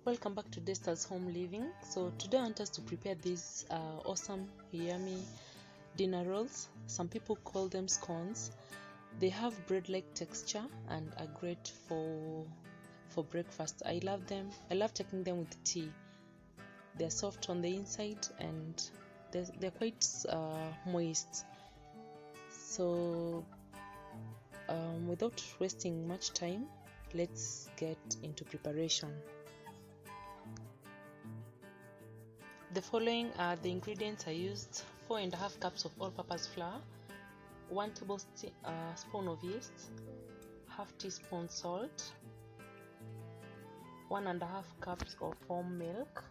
Welcome back to Desters HomeLiving. So today I want us to prepare these awesome yummy dinner rolls. Some people call them scones. They have bread-like texture and are great for breakfast. I love them. I love taking them with tea. They're soft on the inside and they're quite moist. So without wasting much time, let's get into preparation. The following are the ingredients I used: 4.5 cups of all-purpose flour, 1 tablespoon of yeast, half teaspoon salt, 1.5 cups of warm milk,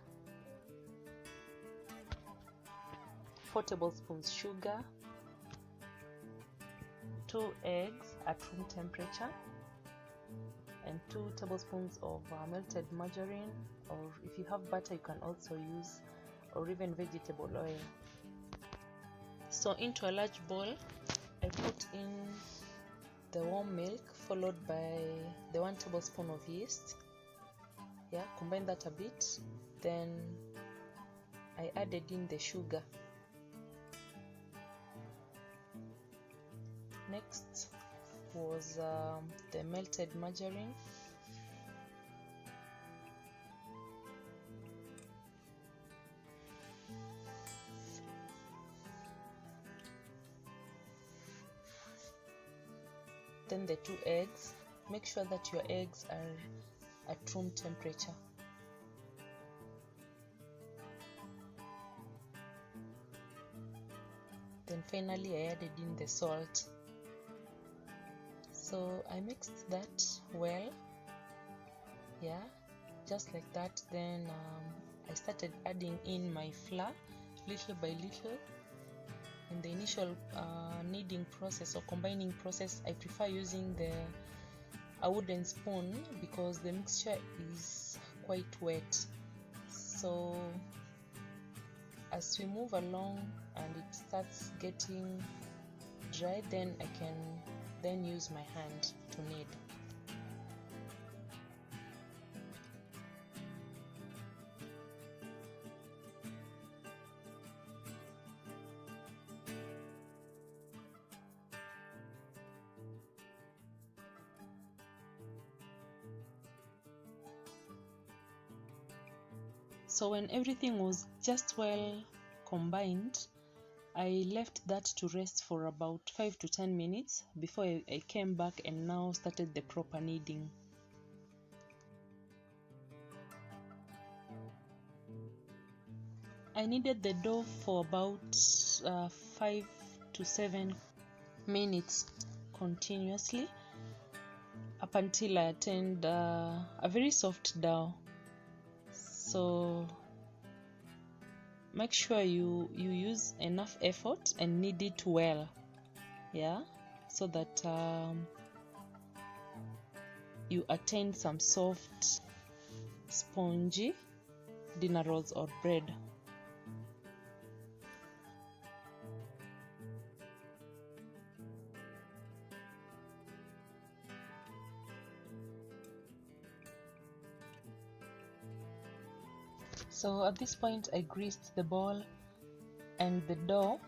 4 tablespoons sugar, 2 eggs at room temperature, and 2 tablespoons of melted margarine, or if you have butter you can also use, or even vegetable oil. So into a large bowl I put in the warm milk followed by the 1 tablespoon of yeast. Combine that a bit. Then I added in the sugar. Next was the melted margarine. Then the 2 eggs. Make sure that your eggs are at room temperature. Then finally I added in the salt. So I mixed that well, just like that. Then I started adding in my flour little by little. In the initial kneading process or combining process, I prefer using a wooden spoon because the mixture is quite wet. So as we move along and it starts getting dry, then I can then use my hand to knead. So when everything was just well combined, I left that to rest for about 5 to 10 minutes before I came back and now started the proper kneading. I kneaded the dough for about 5 to 7 minutes continuously up until I attained a very soft dough. So make sure you use enough effort and knead it well, so that you attain some soft, spongy dinner rolls or bread. So at this point I greased the bowl and the dough,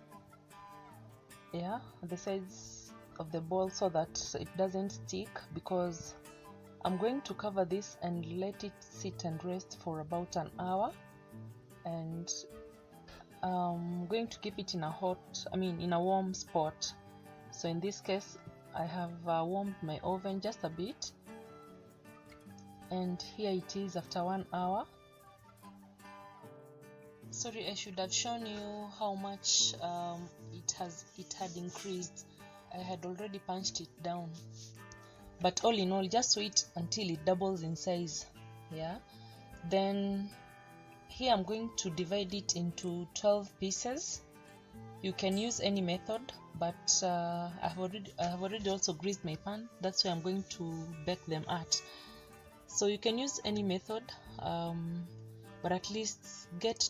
the sides of the bowl, so that it doesn't stick, because I'm going to cover this and let it sit and rest for about an hour, and I'm going to keep it in a warm spot. So in this case I have warmed my oven just a bit, and here it is after 1 hour. Sorry, I should have shown you how much it had increased. I had already punched it down, but all in all, just wait until it doubles in size. Then here I'm going to divide it into 12 pieces. You can use any method, but I have already also greased my pan. That's where I'm going to bake them at. So you can use any method, but at least get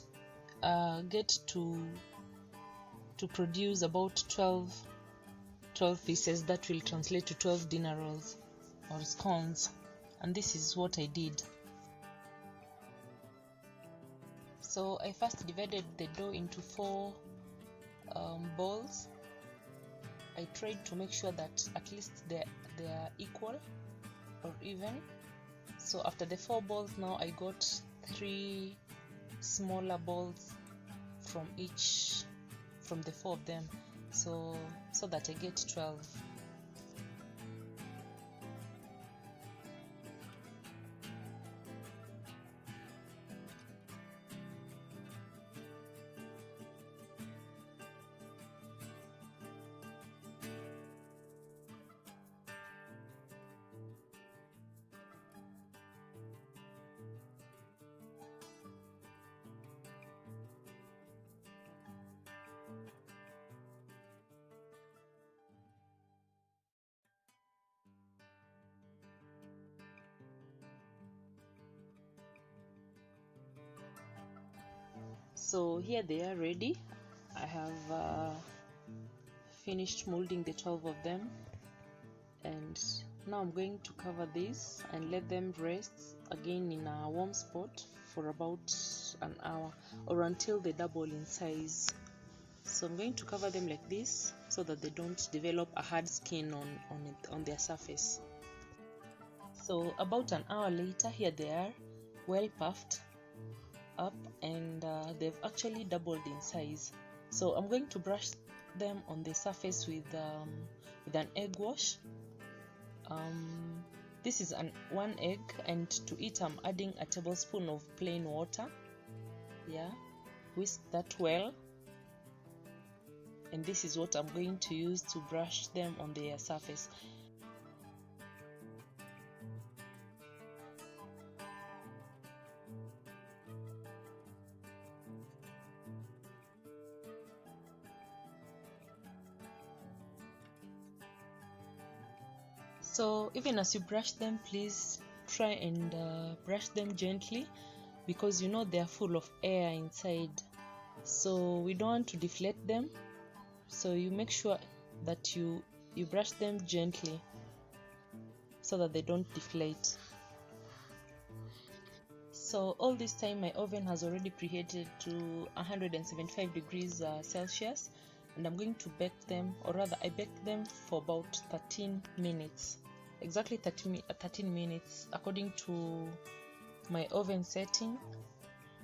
to produce about 12 pieces. That will translate to 12 dinner rolls or scones, and this is what I did. So I first divided the dough into 4 balls. I tried to make sure that at least they are equal or even. So after the 4 balls, now I got 3 smaller balls from the 4 of them, so that I get 12. So here they are ready. I have finished molding the 12 of them, and now I'm going to cover this and let them rest again in a warm spot for about an hour or until they double in size. So I'm going to cover them like this so that they don't develop a hard skin on their surface. So about an hour later, here they are, well puffed up, and they've actually doubled in size. So I'm going to brush them on the surface with an egg wash. This is 1 egg, and to it I'm adding a tablespoon of plain water. Yeah, whisk that well, and this is what I'm going to use to brush them on their surface. So even as you brush them, please try and brush them gently, because you know they are full of air inside, so we don't want to deflate them. So you make sure that you brush them gently so that they don't deflate. So all this time my oven has already preheated to 175 degrees Celsius, and I'm going to bake them, or rather I baked them for about 13 minutes. Exactly 13 minutes according to my oven setting,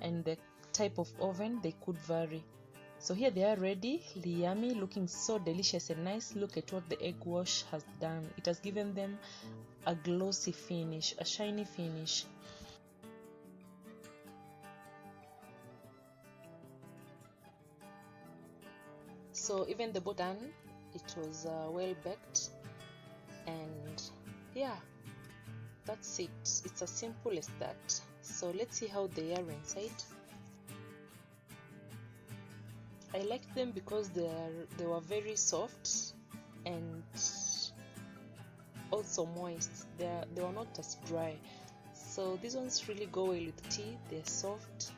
and the type of oven, they could vary. So here they are ready, yummy, looking so delicious and nice. Look at what the egg wash has done. It has given them a glossy finish, a shiny finish. So even the bottom, it was well baked, and yeah, that's it. It's as simple as that. So let's see how they are inside. I liked them because they were very soft and also moist. They were not as dry. So these ones really go well with tea. They're soft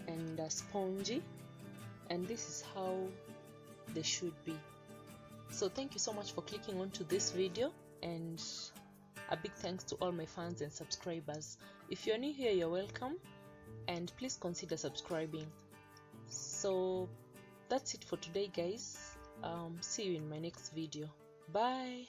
and spongy, and this is how they should be. So thank you so much for clicking onto this video, and a big thanks to all my fans and subscribers. If you're new here, you're welcome, and please consider subscribing. So that's it for today, guys. See you in my next video. Bye.